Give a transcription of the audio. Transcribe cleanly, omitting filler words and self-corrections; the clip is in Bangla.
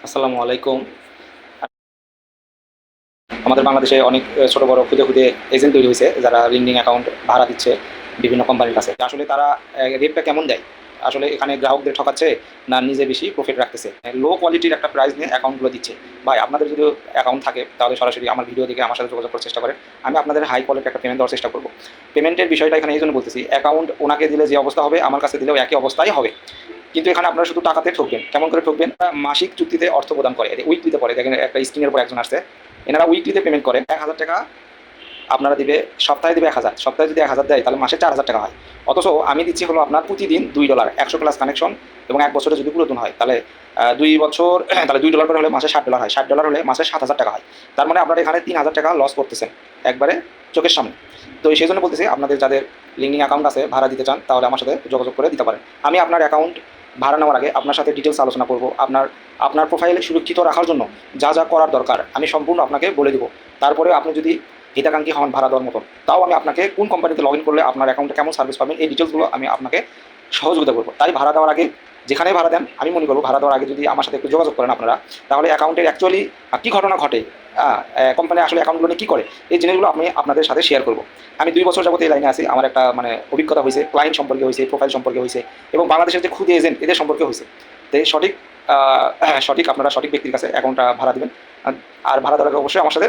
আসসালামু আলাইকুম। আমাদের বাংলাদেশে অনেক ছোট বড় খুদে খুদে এজেন্ট তৈরি হয়েছে যারা লিঙ্কডিন অ্যাকাউন্ট ভাড়া দিচ্ছে বিভিন্ন কোম্পানির কাছে। আসলে তারা রেটটা কেমন দেয়? আসলে এখানে গ্রাহকদের ঠকাচ্ছে না নিজে বেশি প্রফিট রাখতেছে? লো কোয়ালিটির একটা প্রাইস নিয়ে অ্যাকাউন্টগুলো দিচ্ছে। ভাই আপনাদের যদি অ্যাকাউন্ট থাকে তাহলে সরাসরি আমার ভিডিও দেখে আমার সাথে যোগাযোগ করার চেষ্টা করেন। আমি আপনাদের হাই কোয়ালিটি একটা পেমেন্ট দেওয়ার চেষ্টা করব। পেমেন্টের বিষয়টা এখানে এই জন্য বলতেছি, অ্যাকাউন্ট ওনাকে দিলে যে অবস্থা হবে আমার কাছে দিলেও একই অবস্থাই হবে। কিন্তু এখানে আপনারা শুধু টাকাতে ঠকবেন। কেমন করে ঠকবেন? মাসিক চুক্তিতে অর্থ প্রদান করে, উইকলিতে পড়ে। দেখেন একটা স্ক্রিনের উপর একজন আসছে, এনারা উইকলিতে পেমেন্ট করে ১,০০০ টাকা আপনারা দিবে, সপ্তাহে দিবে ১,০০০, সপ্তাহে যদি ১,০০০ দেয় তাহলে মাসে ৪,০০০ টাকা হয়। অথচ আমি দিচ্ছি হলো আপনার প্রতিদিন $২, ১০০ প্লাস কানেকশন, এবং ১ বছরে যদি পুরাতন হয় তাহলে ২ বছর তাহলে $২ করে হলে মাসে $৬০ হয়, $৬০ হলে মাসে ৭,০০০ টাকা হয়। তার মানে আপনারা এখানে ৩,০০০ টাকা লস করতেছেন একবারে চোখের সামনে। তো সেই জন্য বলতেছি, আপনাদের যাদের লিঙ্কিং অ্যাকাউন্ট আছে ভাড়া দিতে চান তাহলে আমার সাথে যোগাযোগ করে দিতে পারেন। আমি আপনার অ্যাকাউন্ট ভাড়া নেওয়ার আগে আপনার সাথে ডিটেলস আলোচনা করব। আপনার আপনার প্রোফাইল সুরক্ষিত রাখার জন্য যা যা করার দরকার আমি সম্পূর্ণ আপনাকে বলে দেবো। তারপরে আপনি যদি হিতাকাঙ্ক্ষী হন ভাড়া দেওয়ার মতন, তাও আমি আপনাকে কোন কোম্পানিতে লগ ইন করলে আপনার অ্যাকাউন্টে কেমন সার্ভিস পাবেন এই ডিটেলসগুলো আমি আপনাকে সহযোগিতা করবো। তাই ভাড়া দেওয়ার আগে, যেখানে ভাড়া দেন, আমি মনে করবো ভাড়া দেওয়ার আগে যদি আমার সাথে একটু যোগাযোগ করেন আপনারা, তাহলে অ্যাকাউন্টের অ্যাকচুয়ালি কী ঘটনা ঘটে, কোম্পানি আসলে অ্যাকাউন্টগুলো নিয়ে কী করে, এই জিনিসগুলো আমি আপনাদের সাথে শেয়ার করবো। আমি ২ বছর যাবত এই লাইনে আছি, আমার একটা অভিজ্ঞতা হয়েছে, ক্লায়েন্ট সম্পর্কে হয়েছে, প্রোফাইল সম্পর্কে হয়েছে, এবং বাংলাদেশের যে খুদে এজেন্ট এদের সম্পর্কে হয়েছে। তো সঠিক আপনারা সঠিক ব্যক্তির কাছে অ্যাকাউন্টটা ভাড়া দেবেন। আর ভাড়া দেওয়ার আগে অবশ্যই আমার সাথে